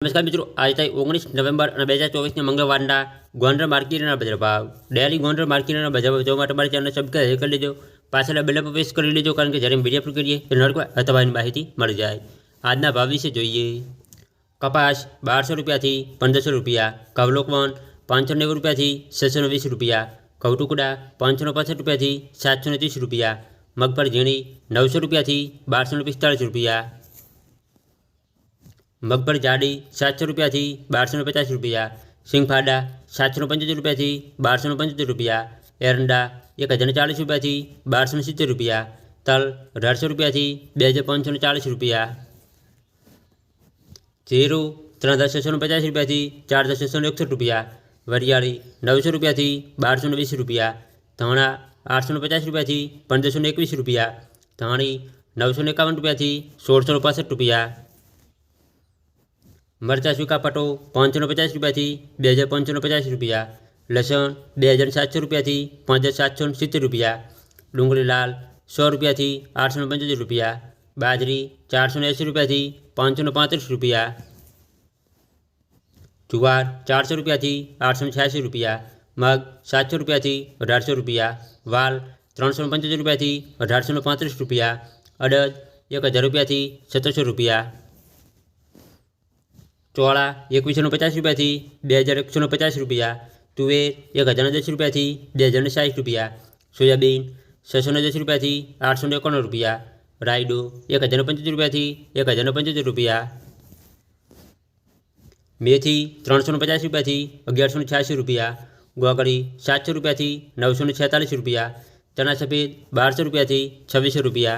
નમસ્કાર મિત્રો, આજે તારીખ 19 નવેમ્બર અને 2024 મંગળવારના ગોંડલ માર્કેટના બજાર ભાવ ડેલી ગોંડલ માર્કેટના બજાર ભાવ જોવા માટે મારી ચેનલને સબસ્ક્રાઇબ કરી લેજો, પાછળ બેલ પર પ્રેસ કરી લેજો, કારણ કે જ્યારે વિડીયો અપલોડ કરીએ તો નોટિફિકેશન અથવા માહિતી મળી જાય। આજના ભાવ વિશે જોઈએ। કપાસ 1200 રૂપિયાથી 1500 રૂપિયા, ઘઉં લોકવન 590 રૂપિયાથી 620 રૂપિયા, ઘઉં ટુકડા 565 રૂપિયાથી 730 રૂપિયા, મગફળી ઝીણી 900 રૂપિયાથી 1245 રૂપિયા, મગફળી જાડી 700 રૂપિયાથી 1250 રૂપિયા, સિંગફાડા 775 રૂપિયાથી 1275 રૂપિયા, એરંડા 1040 રૂપિયાથી 1270 રૂપિયા, તલ 1800 રૂપિયાથી 2540 રૂપિયા, જીરું 3650 રૂપિયાથી 4661 રૂપિયા, વરિયાળી 900 રૂપિયાથી 1220 રૂપિયા, ધાણા 850 રૂપિયાથી 1521 રૂપિયા, ધાણી 951 રૂપિયાથી 1665 રૂપિયા, मरचा सूखा पटो 550 रुपया थी 2550 रुपया, लसन 2700 रुपया थी 5770 रुपया, डूंगरी लाल 100 रुपया थी 875 रुपया, बाजरी 480 रुपया थी 535 रुपया, जुवार 400 रुपया थी 886 रुपया, मग 700 रुपया थी 1800 रुपया, वाल 375 रुपया थी 1835 रुपया, अड़द 1000 रुपया थी 1700 रुपया, चोळा 2150 रुपया थी 2150 रुपया, तुवेर 1010 रुपया थी 2060 रुपया, सोयाबीन 610 रुपया थी 851 रुपया, रायडो 1075 रुपया थी 1075 रुपया, मेथी 350 रुपया थी 1186 रुपया, गोगड़ी 700 रुपया थी 946 रुपया, चना सफेद 1200 रुपया थी 2600 रुपया।